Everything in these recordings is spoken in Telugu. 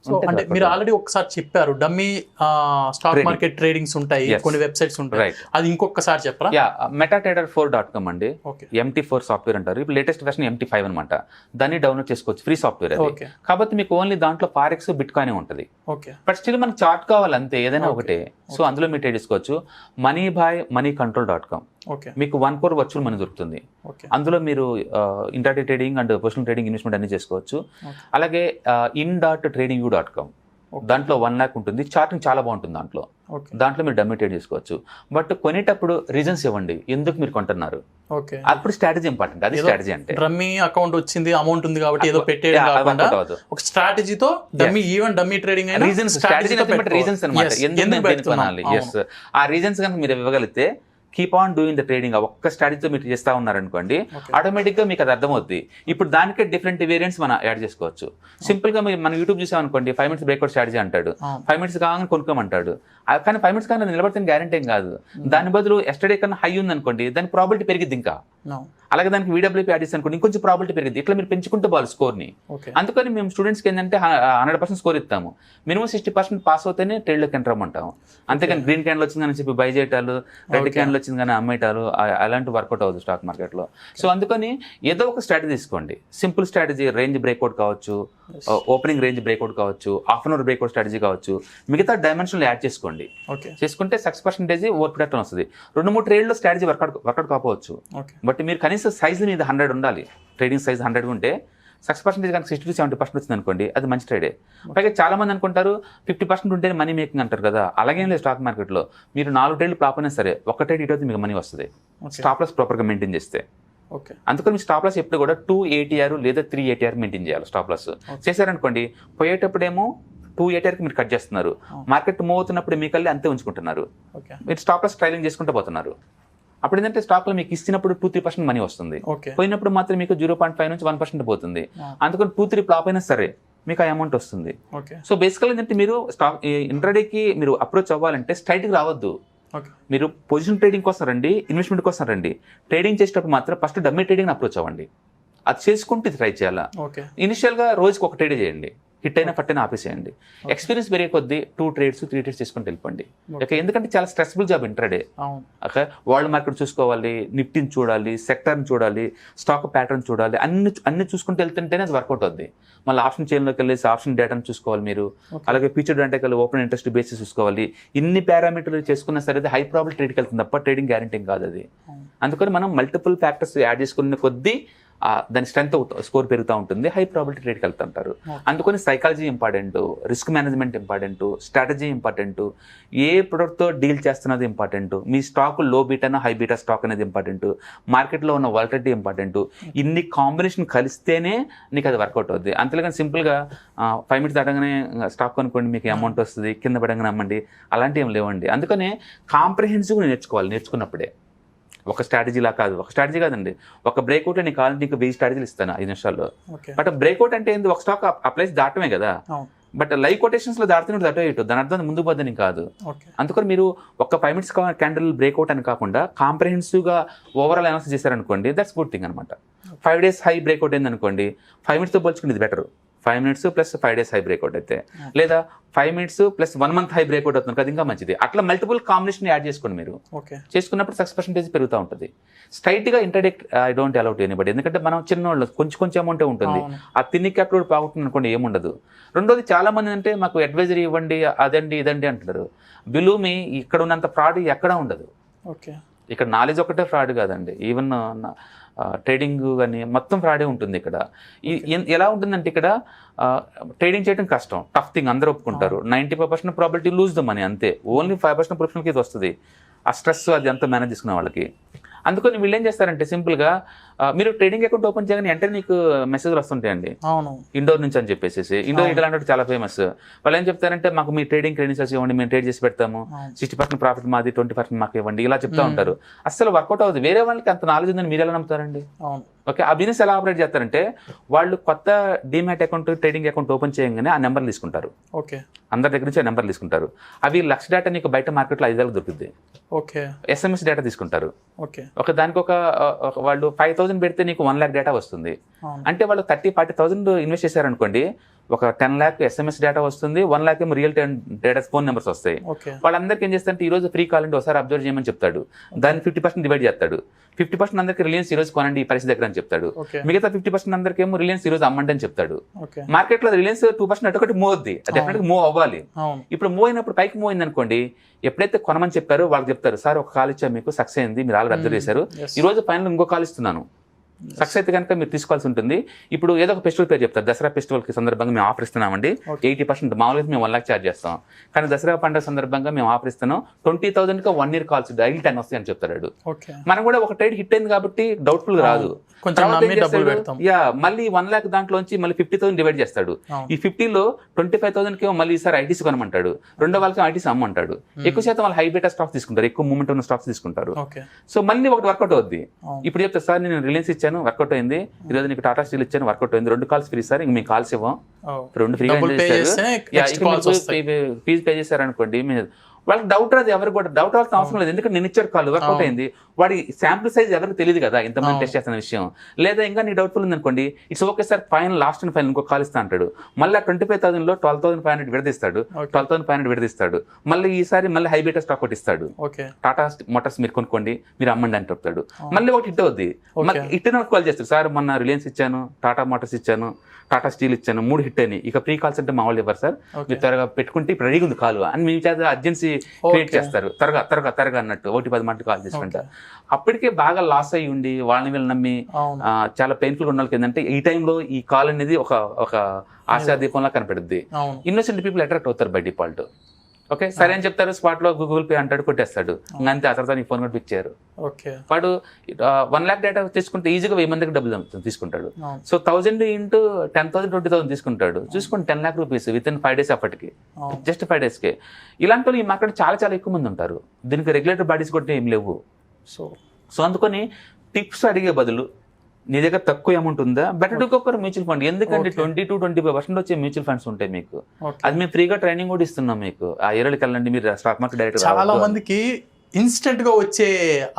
సో అంటే మీరు ఆల్రెడీ ఒకసారి చెప్పారు డమ్మీ స్టాక్ మార్కెట్ ట్రేడింగ్స్ ఉంటాయి, కొన్ని వెబ్సైట్స్ ఉంటాయి, అది ఇంకొకసారి చెప్పరా? metatrader4.com అండి. MT4 సాఫ్ట్వేర్ అంటారు. ఇప్పుడు లేటెస్ట్ వెర్షన్ MT5 అనమాట. దాన్ని డౌన్లోడ్ చేసుకోవచ్చు, ఫ్రీ సాఫ్ట్వేర్ అది. కాబట్టి మీకు ఓన్లీ దాంట్లో ఫారెక్స్ బిట్కాయిన్ ఉంటుంది. బట్ స్టిల్ మనకి చార్ట్ కావాలి అంతే, ఏదైనా ఒకటే. సో అందులో మీరు ట్రేడ్ చేసుకోవచ్చు. moneycontrol.com మీకు 1 crore వర్చువల్ మనీ దొరుకుతుంది. అందులో మీరు intraday trading and positional trading investment అన్ని చేసుకోవచ్చు. అలాగే in.tradingu.com దాంట్లో 1 lakh ఉంటుంది. చార్టింగ్ చాలా బాగుంటుంది దాంట్లో మీరు డమ్మీ ట్రేడ్ చేసుకోవచ్చు. బట్ కొనేటప్పుడు రీజన్స్ ఇవ్వండి ఎందుకు మీరు కొంటున్నారు. అప్పుడు స్ట్రాటజీ ఇంపార్టెంట్. అది స్ట్రాటజీ అంటే డమ్మీ అకౌంట్ వచ్చింది, అమౌంట్ ఉంది కాబట్టి ఏదో పెట్టేయడం కాకుండా ఒక స్ట్రాటజీతో డమ్మీ ఈవెన్ డమ్మీ ట్రేడింగ్ అయినా రీజన్స్ అన్నమాట. ఎందుకు కొనాలి, ఆ రీజన్స్ కనుక మీరు ఇవ్వగలిగితే keep on doing the trading. ఒక్క స్ట్రాటజీతో మీరు చేస్తా ఉన్నారనుకోండి, ఆటోమేటిక్గా మీకు అది అర్థమవుద్ది. ఇప్పుడు దానికే డిఫరెంట్ వేరియంట్స్ మనం యాడ్ చేసుకోవచ్చు. సింపుల్గా మనం యూట్యూబ్ చూసామనుకోండి, 5 minutes బ్రేక్అవుట్ స్ట్రాటజీ అంటాడు, 5 minutes కాగానే కొనుక్కోమంటాడు. కానీ 5 minutes కానీ నిలబడితే గ్యారెంటీ ఏం కాదు. దాని బదులు ఎస్టర్డే కన్నా హై ఉందనుకోండి, దాని ప్రాబిలిటీ పెరిగిద్ది ఇంకా. అలాగే దానికి VWP యాడ్ చేసి అనుకోండి, ఇంకొంచెం ప్రాబిలిటీ పెరిగింది. ఇట్లా మీరు పెంచుకుంటూ పోవాలి స్కోర్ని. అందుకని మేము స్టూడెంట్స్కి ఏంటంటే 100% స్కోర్ ఇస్తాము. మినిమం 60% పాస్ అవుతేనే ట్రేడ్లోకి ఎంటర్ అవ్వమంటాము. అంతేకాని గ్రీన్ క్యాండిల్ వచ్చిందని చెప్పి బై చేయటాలు, రెడ్ క్యాండిల్ వచ్చింది కానీ అమ్మేటాలు, అలాంటి వర్కౌట్ అవ్వదు స్టాక్ మార్కెట్లో. సో అందుకని ఏదో ఒక స్ట్రాటజీ తీసుకోండి. సింపుల్ స్ట్రాటజీ, రేంజ్ బ్రేక్అవుట్ కావచ్చు, ఓపెనింగ్ రేంజ్ బ్రేక్అవుట్ కావచ్చు, half an hour breakout strategy కావచ్చు. మిగతా డైమెన్షన్లు యాడ్ చేసుకోండి. చేసుకుంటే 6% ఓవర్ ప్రొడక్ట్ వస్తుంది. 2-3 ట్రేడ్లో స్ట్రాటజీ వర్కౌట్ కాకపోవచ్చు, బట్ మీరు కనీసం సైజ్ మీద 100 ఉండాలి. ట్రేడింగ్ సైజ్ 100 ఉంటే 6% కనుక 60-70% వచ్చింది అనుకోండి, అది మంచి ట్రేడే. పైగా చాలా మంది అనుకుంటారు 50% ఉంటే మనీ మేకింగ్ అంటారు కదా. అలాగేం లేదు స్టాక్ మార్కెట్లో. మీరు 4 ట్రేడ్లు ఫ్లాప్ అయినా సరే, ఒక్క ట్రేడ్ ఇటు మీకు మనీ వస్తుంది, స్టాప్ లాస్ ప్రాపర్గా మెయింటైన్ చేస్తే. అందుకని మీ స్టాప్ లాస్ ఎప్పుడు కూడా 2 ATR లేదా 3 ATR మెయింటైన్ చేయాలి. స్టాప్ లాస్ చేశారనుకోండి, పోయేటప్పుడేమో 2 ATRకి మీరు కట్ చేస్తున్నారు, మార్కెట్ మూవ్ అవుతున్నప్పుడు మీకల్లి అంతే ఉంచుకుంటున్నారు. మీరు స్టాప్ లాస్ ట్రైలింగ్ చేసుకుంటూ పోతున్నారు. అప్పుడు ఏంటంటే స్టాక్లో మీకు ఇచ్చినప్పుడు 2-3% మనీ వస్తుంది, పోయినప్పుడు మాత్రం మీకు 0.5 నుంచి 1% పోతుంది. అందుకని 2-3 ఫ్లాప్ అయినా సరే మీకు ఆ అమౌంట్ వస్తుంది. సో బేసికల్ ఏంటంటే మీరు స్టాక్ ఇంట్రాడేకి మీరు అప్రోచ్ అవ్వాలంటే స్ట్రైట్గా రావద్దు. మీరు పొజిషన్ ట్రేడింగ్ కోసం రండి, ఇన్వెస్ట్మెంట్ కోసం రండి. ట్రేడింగ్ చేసేటప్పుడు మాత్రం ఫస్ట్ డమ్మీ ట్రేడింగ్ అప్రోచ్ అవ్వండి. అది చేసుకుంటే ట్రై చేయాలా. ఇనిషియల్గా రోజుకి ఒక ట్రేడ్ చేయండి, హిట్ అయినా పట్టిన ఆపేసేయండి. ఎక్స్పీరియన్స్ పెరిగే కొద్దీ 2 trades 3 trades చేసుకుంటూ వెళ్ళిపోండి. ఓకే, ఎందుకంటే చాలా stressful job intraday. Okay, world market చూసుకోవాలి, నిఫ్టీని చూడాలి, సెక్టర్ని చూడాలి, స్టాక్ ప్యాటర్న్ చూడాలి, అన్ని చూసుకుంటూ వెళ్తుంటేనే అది వర్కౌట్ అవుద్ది. మళ్ళీ ఆప్షన్ చైన్లోకి వెళ్ళేసి ఆప్షన్ డేటాను చూసుకోవాలి మీరు. అలాగే ఫ్యూచర్ డేటాకి వెళ్ళి ఓపెన్ ఇంట్రెస్ట్ బేసిస్ చూసుకోవాలి. ఇన్ని పారామీటర్లు చేసుకున్నా సరే హై ప్రాబిలిటీ ట్రేడ్కి వెళ్తుంది తప్ప ట్రేడింగ్ గ్యారెంటీ కాదు అది. అందుకని మనం మల్టిపుల్ ఫ్యాక్టర్స్ యాడ్ చేసుకున్న కొద్దీ దాని స్ట్రెంత్ స్కోర్ పెరుగుతూ ఉంటుంది, హై ప్రాబిలిటీ ట్రేడ్కి వెళ్తుంటారు. అందుకని psychology important, risk management important, strategy important, ఏ ప్రొడక్ట్తో డీల్ చేస్తున్నది ఇంపార్టెంట్, మీ స్టాక్ లో బీటా హై బీటా స్టాక్ అనేది ఇంపార్టెంట్, మార్కెట్లో ఉన్న వాలటిలిటీ ఇంపార్టెంట్. ఇన్ని కాంబినేషన్ కలిస్తేనే నీకు అది వర్కౌట్ అవుతుంది. అంతేగాని సింపుల్గా 5 minutes దాటగానే స్టాక్ కొనుక్కోండి మీకు అమౌంట్ వస్తుంది, కింద పడగానే అమ్మండి, అలాంటివి ఏం లేవండి. అందుకనే కాంప్రహెన్సివ్గా నేర్చుకున్నప్పుడే. ఒక స్ట్రాటజీలా కాదు, ఒక స్ట్రాటజీ కాదండి, ఒక బ్రేక్అవుట్ నీకు కావాలంటే నీకు 1000 స్ట్రాటజీలు ఇస్తాను 5 నిమిషాల్లో. బట్ బ్రేక్అవుట్ అంటే ఏంది, ఒక స్టాక్ అప్లైస్ దాటమే కదా. బట్ లైవ్ కొటేషన్స్లో దాటుతున్నట్టు దాటో ఇటు, దాని అర్థం ముందు పోద్దని కాదు. అందుకని మీరు ఒక 5 minutes క్యాండిల్ బ్రేక్అవుట్ అని కాకుండా కాంప్రహెన్సివ్గా ఓవరాల్ అనాలిసిస్ చేశారనుకోండి, దట్స్ గుడ్ థింగ్ అనమాట. 5 days హై బ్రేక్అవుట్ అయింది అనుకోండి, 5 minutesతో పోల్చుకుంటే ఇది better. 5 minutes plus 5 days high breakout అయితే, లేదా 5 minutes plus 1 month high breakout అవుతుంది కదా, ఇంకా మంచిది. అట్లా మల్టిపుల్ కాంబినేషన్ యాడ్ చేసుకోండి మీరు. చేసుకున్నప్పుడు 6% పెరుగుతూ ఉంటుంది. స్ట్రైట్గా ఇంటర్డెక్ట్ ఐ డోంట్ అలౌట్ ఎనీబడి, ఎందుకంటే మనం చిన్నవాళ్ళు కొంచెం అమౌంటే ఉంటుంది. ఆ తిన్ని క్యాపిటల్ బాగుంటుంది అనుకోండి, ఏముండదు. రెండోది చాలా మంది అంటే మాకు అడ్వైజరీ ఇవ్వండి, అదండి ఇదండి అంటున్నారు. బిలీవ్ మీ, ఇక్కడ ఉన్నంత ఫ్రాడ్ ఎక్కడా ఉండదు. ఇక్కడ నాలెడ్జ్ ఒకటే ఫ్రాడ్ కాదండి, ఈవెన్ ట్రేడింగ్ కానీ మొత్తం ఫ్రాడే ఉంటుంది ఇక్కడ. ఎలా ఉంటుందంటే ఇక్కడ ట్రేడింగ్ చేయడం కష్టం, టఫ్ థింగ్, అందరూ ఒప్పుకుంటారు. 95% ప్రాబిలిటీ లూజ్ ద మనీ అంతే. ఓన్లీ 5% ప్రొఫెషనల్కి ఇది వస్తుంది, ఆ స్ట్రెస్ అది అంతా మేనేజ్ చేసుకునే వాళ్ళకి. అందుకని వీళ్ళు ఏం చేస్తారంటే సింపుల్గా మీరు ట్రేడింగ్ అకౌంట్ ఓపెన్ చేయగానే వెంటనే నీకు మెసేజ్లు వస్తుంటాయండి, ఇండోర్ నుంచి అని చెప్పేసి. ఇండోర్ ఇట్లాంటి చాలా ఫేమస్. వాళ్ళు ఏం చెప్తారంటే మాకు మీ ట్రేడింగ్ క్రెడెన్షియల్స్ ఇవ్వండి, మేము ట్రేడ్ చేసి పెడతాము, 60% ప్రాఫిట్ మాది, 20% మాకు ఇవ్వండి, ఇలా చెప్తా ఉంటారు. అసలు వర్కౌట్ అవుతుంది. వేరే వాళ్ళకి అంత నాలెడ్జ్ ఉందని మీరు ఎలా నమ్ముతారండి? ఓకే, ఆ బిజినెస్ ఎలా ఆపరేట్ చేస్తారంటే వాళ్ళు కొత్త demat account, trading account open చేయగానే ఆ నెంబర్లు తీసుకుంటారు. అందరి దగ్గర నుంచి ఆ నెంబర్లు తీసుకుంటారు. అవి లక్ష డేటా నీకు బయట మార్కెట్లో 5,000 దొరుకుతుంది. SMS డేటా తీసుకుంటారు. దానికి వాళ్ళు 5,000 పెడితే నీకు 1 lakh డేటా వస్తుంది. అంటే వాళ్ళు 30,000-40,000 ఇన్వెస్ట్ చేశారనుకోండి, ఒక 10 lakh SMS డేటా వస్తుంది, 1 lakh ఏమో real time data phone numbers వస్తాయి. వాళ్ళందరికీ ఏం చేస్తారంటే ఈ రోజు ఫ్రీ కాల్ అంటే ఒకసారి అబ్జర్వ్ చేయమని చెప్తాడు, దాన్ని 50% డివైడ్ చేస్తాడు. 50% అందరికి రిలయన్స్ ఈ రోజు కొనండి ఈ పరిస్థితి దగ్గర అని చెప్తాడు, మిగతా 50% అందరికి ఏమో రిలయన్స్ ఈ రోజు అమ్మండి అని చెప్తాడు. మార్కెట్ లో రిలయన్స్ 2% అటు మూవ్ అవుద్ది, అది డెఫినెట్ మూవ్ అవ్వాలి. ఇప్పుడు మూవ్ అయినప్పుడు పైకి మూవ్ అయింది అనుకోండి, ఎప్పుడైతే కొనమని చెప్పారో వాళ్ళకి చెప్తారు, సార్ ఒక కాల్ ఇచ్చా మీకు సక్సెస్ అయింది, మీరు ఆల్రెడీ అబ్జర్వ్ చేశారు, ఈ రోజు ఫైనల్ ఇంకో కాల్ ఇస్తున్నాను, సక్సెస్ అయితే కనుక మీరు తీసుకోవాల్సి ఉంటుంది. ఇప్పుడు ఏదో ఒక ఫెస్టివల్ పేరు చెప్తారు, దసరా ఫెస్టివల్ కి సందర్భంగా మేము ఆఫర్ ఇస్తున్నామండి 80%, మామూలుగా మేము 1 lakh ఛార్జ్ చేస్తాం, కానీ దసరా పండుగ సందర్భంగా మేము ఆఫర్ ఇస్తున్నాం 20,000 కి 1 year కాల్స్ డైలీ 10 వస్తాయి అని చెప్తాడు. మనం కూడా ఒక ట్రేడ్ హిట్ అయింది కాబట్టి డౌట్ఫుల్ రాదు, మళ్ళీ 1 lakh దాంట్లోంచి మళ్ళీ 50,000 డివైడ్ చేస్తాడు. ఈ 50లో 25,000 కి మళ్ళీ ఈసారి ఐటీసీ కొనమంటాడు, రెండో వాళ్ళకి ఐటీసీ అమ్మంటాడు. ఎక్కువ శాతం వాళ్ళు హై బేటా స్టాక్స్ తీసుకుంటారు, ఎక్కువ మూమెంట్ ఉన్న స్టాక్స్ తీసుకుంటారు. సో మళ్ళీ ఒకటి వర్కౌట్ అవుద్ది. ఇప్పుడు చెప్తా, సార్ నేను రిలయన్స్ ఇచ్చాను వర్కౌట్ అయింది, ఈ రోజు నీకు టాటా స్టీల్ ఇచ్చాను వర్కౌట్ అయింది, 2 కాల్స్ ఫ్రీ సార్, ఇంక మీకు కాల్స్ ఇవ్వం, 2 ఫ్రీగా ఫీజు పే చేశారనుకోండి, వాళ్ళకి డౌట్ రాదు, ఎవరికి కూడా డౌట్ రావాల్సిన అవసరం లేదు, ఎందుకంటే నేను ఇచ్చారు కాల్ వర్కౌట్ అయింది, వాడి శాంపుల్ సైజ్ ఎవరికి తెలియదు కదా ఇంతమంది టెస్ట్ చేస్తున్న విషయం. లేదా ఇంకా నీ డౌట్ఫుల్ ఉంది అనుకోండి, it's okay sir final last and final ఇంకో కాల్ ఇస్తా అంటాడు, మళ్ళీ 25,000 లో 12,500 విడదీస్తాడు, 12,500 విడదీస్తాడు, మళ్ళీ ఈసారి మళ్ళీ హై బేటా స్టాక్ ఒకటి ఇస్తాడు, టాటా మోటార్స్ మీరు కొనుక్కోండి మీరు అమ్మండి అని చెప్తాడు, మళ్ళీ ఒకటి హిట్ అవుద్ది, హిట్ అయిన కాల్ చేస్తాడు, సార్ మొన్న రిలయన్స్ ఇచ్చాను, టాటా మోటార్స్ ఇచ్చాను, టాటా స్టీల్ ఇచ్చాను, 3 హిట్ అయినాయి, ఇక ఫ్రీ కాల్స్ అంటే మామూలు ఇవ్వరు సార్, మీరు త్వరగా పెట్టుకుంటే ఇప్పుడు రెడీగా ఉంది కాల్ అని మీ చేత అర్జెన్సీ క్రియేట్ చేస్తారు, త్వరగా అన్నట్టు 1-10 మంది కాల్ చేసుకుంటా. అప్పటికే బాగా లాస్ అయ్యి ఉండి వాళ్ళని వీళ్ళు నమ్మి చాలా పెయిన్ఫుల్ ఉన్న వాళ్ళకి ఏంటంటే ఈ టైంలో ఈ కాల్ అనేది ఒక ఆశాదీపంలా కనపడుద్ది. ఇన్నోసెంట్ పీపుల్ అట్రాక్ట్ అవుతారు బై డిఫాల్ట్. ఓకే సరే అని చెప్తారు, స్పాట్ లో గూగుల్ పే అంటాడు, కొట్టేస్తాడు, అంతే, ఆ తర్వాత నీ ఫోన్ కూడా పిక్ చేయరు. వాడు 1 lakh డేటా తీసుకుంటే ఈజీగా 1000 మందికి డబ్బులు తీసుకుంటాడు. సో 1000 into 10,000 20,000 తీసుకుంటాడు, చూసుకుంటే 10 lakh rupees with in 5 days అప్పటికి, జస్ట్ 5 days కి. ఇలాంటి వాళ్ళు ఈ మార్కెట్ చాలా ఎక్కువ మంది ఉంటారు, దీనికి రెగ్యులేటర్ బాడీస్ కూడా ఏం లేవు. సో అందుకని టిప్స్ అడిగే బదులు నీ దగ్గర తక్కువ అమౌంట్ ఉందా, better to go mutual fund, ఎందుకంటే 20-25% వచ్చే మ్యూచువల్ ఫండ్స్ ఉంటాయి మీకు, అది మేము ఫ్రీగా ట్రైనింగ్ కూడా ఇస్తున్నాం మీకు, ఆ ఏరియాకి వెళ్ళండి, మీరు స్టాక్ మార్కెట్ డైరెక్ట్. చాలా మందికి ఇన్స్టెంట్ గా వచ్చే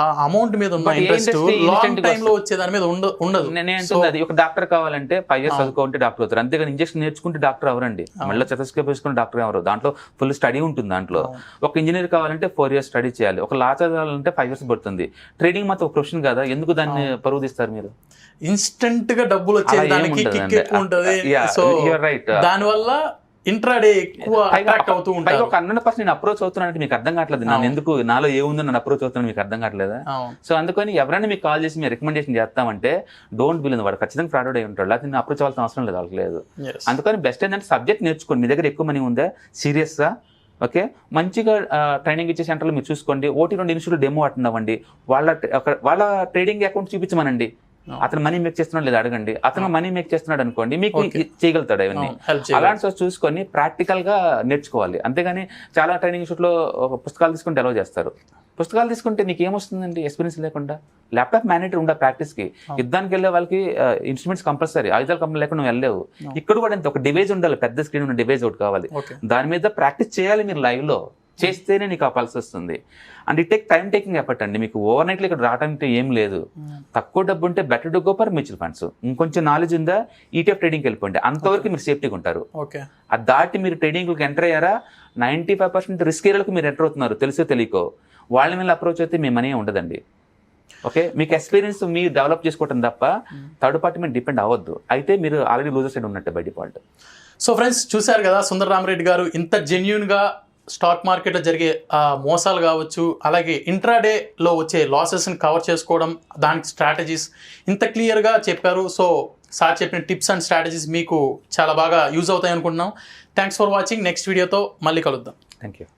ఆ అమౌంట్ మీద ఉన్న ఇంట్రెస్ట్ లాంగ్ టైం లో వచ్చే దాని మీద ఉండదు. నేనే అంటుంది అది, ఒక డాక్టర్ కావాలంటే 5 years చదువుకుంటే డాక్టర్ అవుతారు, అంతేగాని ఇంజక్షన్ నేర్చుకుంటే డాక్టర్ అవరండి, మళ్ళీ చెతస్కోప్ వేసుకుని డాక్టర్ ఎవరు, దాంట్లో ఫుల్ స్టడీ ఉంటుంది. దాంట్లో ఒక ఇంజనీర్ కావాలంటే 4 years స్టడీ చేయాలి, ఒక లా చదవాలంటే 5 years పడుతుంది. ట్రేడింగ్ మాత్రం ఒక ప్రొఫెషన్ కదా, ఎందుకు దాన్ని పరువు తీస్తారు మీరు? ఇన్స్టెంట్ గా డబ్బులు వచ్చేదానికి కిక్ ఎక్కువ ఉంటది, సో దాని వల్ల ఇంట్రాడే ఎక్కువ అట్రాక్ట్ అవుతూ ఉంటారు. ఒక 100% నేను అప్రోచ్ అవుతున్నానంటే మీకు అర్థం కావట్లేదు, నేను ఎందుకు నాలో ఏముందో నన్ను అప్రోచ్ అవుతున్నాను మీకు అర్థం కావట్లేదా? సో అందుకని ఎవరైనా మీకు కాల్ చేసి మీరు రికమెండేషన్ చేస్తామంటే డోంట్ బిలీవ్, వాడు ఖచ్చితంగా ఫ్రాడ్ అయి ఉంటాడు, లేకపోతే నేను అప్రోచ్ అవ్వాల్సిన అవసరం లేదు, వాళ్ళకి లేదు. అందుకని బెస్ట్ ఏంటంటే సబ్జెక్ట్ నేర్చుకోండి, మీ దగ్గర ఎక్కువ మనీ ఉందా సీరియస్గా, ఓకే మంచిగా ట్రైనింగ్ ఇచ్చే సెంటర్లో మీరు చూసుకోండి, 1-2 ఇన్స్టిట్యూట్ డెమో అటెండ్ అవ్వండి, వాళ్ళ ట్రేడింగ్ అకౌంట్ చూపించమనండి, అతను మనీ మేక్ చేస్తున్నాడు లేదా అడగండి, అతను మనీ మేక్ చేస్తున్నాడు అనుకోండి మీకు చేయగలుగుతాడు అవన్నీ. అలాంటి చూసుకొని ప్రాక్టికల్ గా నేర్చుకోవాలి, అంతేగాని చాలా ట్రైనింగ్ ఇన్స్టిట్యూట్ లో పుస్తకాలు తీసుకుంటే అలౌ చేస్తారు. పుస్తకాలు తీసుకుంటే నీకు ఏమొస్తుందండి ఎక్స్పీరియన్స్ లేకుండా? ల్యాప్టాప్ మ్యాండేటరీ ఉండే ప్రాక్టీస్ కి, యుద్ధానికి వెళ్ళే వాళ్ళకి ఇన్స్ట్రుమెంట్స్ కంపల్సరీ, ఆయుధాలు కంపెనీ లేకుండా నువ్వు వెళ్ళలేవు. ఇక్కడ కూడా ఒక డివైజ్ ఉండాలి, పెద్ద స్క్రీన్ ఉన్న డివైజ్ ఒకటి కావాలి, దాని మీద ప్రాక్టీస్ చేయాలి మీరు లైవ్ లో, చేస్తేనే నీకు ఆ పల్స్ వస్తుంది. And it time taking effort అండి, మీకు ఓవర్ నైట్లో ఇక్కడ రావడానికి ఏం లేదు. తక్కువ డబ్బు ఉంటే better to go for mutual funds, ఇంకొంచెం నాలెడ్జ్ ఉందా ETF ట్రేడింగ్కి వెళ్ళిపోండి, అంతవరకు మీరు సేఫ్టీగా ఉంటారు. అది దాటి మీరు ట్రేడింగ్కి ఎంటర్ అయ్యారా 95% రిస్క్ ఏరియాలకు మీరు ఎంటర్ అవుతున్నారు, తెలుసో తెలియకో, వాళ్ళ మీద అప్రోచ్ అయితే మీ మనీ ఉండదండి. ఓకే మీకు ఎక్స్పీరియన్స్ మీరు డెవలప్ చేసుకోవటం తప్ప థర్డ్ పార్టీ మీద డిపెండ్ అవ్వద్దు, అయితే మీరు ఆల్రెడీ లూజర్ సైడ్ ఉన్నట్టే బై డిఫాల్ట్. సో ఫ్రెండ్స్ చూశారు కదా, సుందర్ రామరెడ్డి గారు ఇంత జెన్యూన్గా స్టాక్ మార్కెట్లో జరిగే మోసాలు కావచ్చు, అలాగే ఇంట్రాడేలో వచ్చే లాసెస్ని కవర్ చేసుకోవడం, దానికి స్ట్రాటజీస్ ఇంత క్లియర్గా చెప్పారు. సో సార్ చెప్పిన టిప్స్ అండ్ స్ట్రాటజీస్ మీకు చాలా బాగా యూజ్ అవుతాయి అనుకుంటున్నాం. Thanks for watching. నెక్స్ట్ వీడియోతో మళ్ళీ కలుద్దాం. Thank you.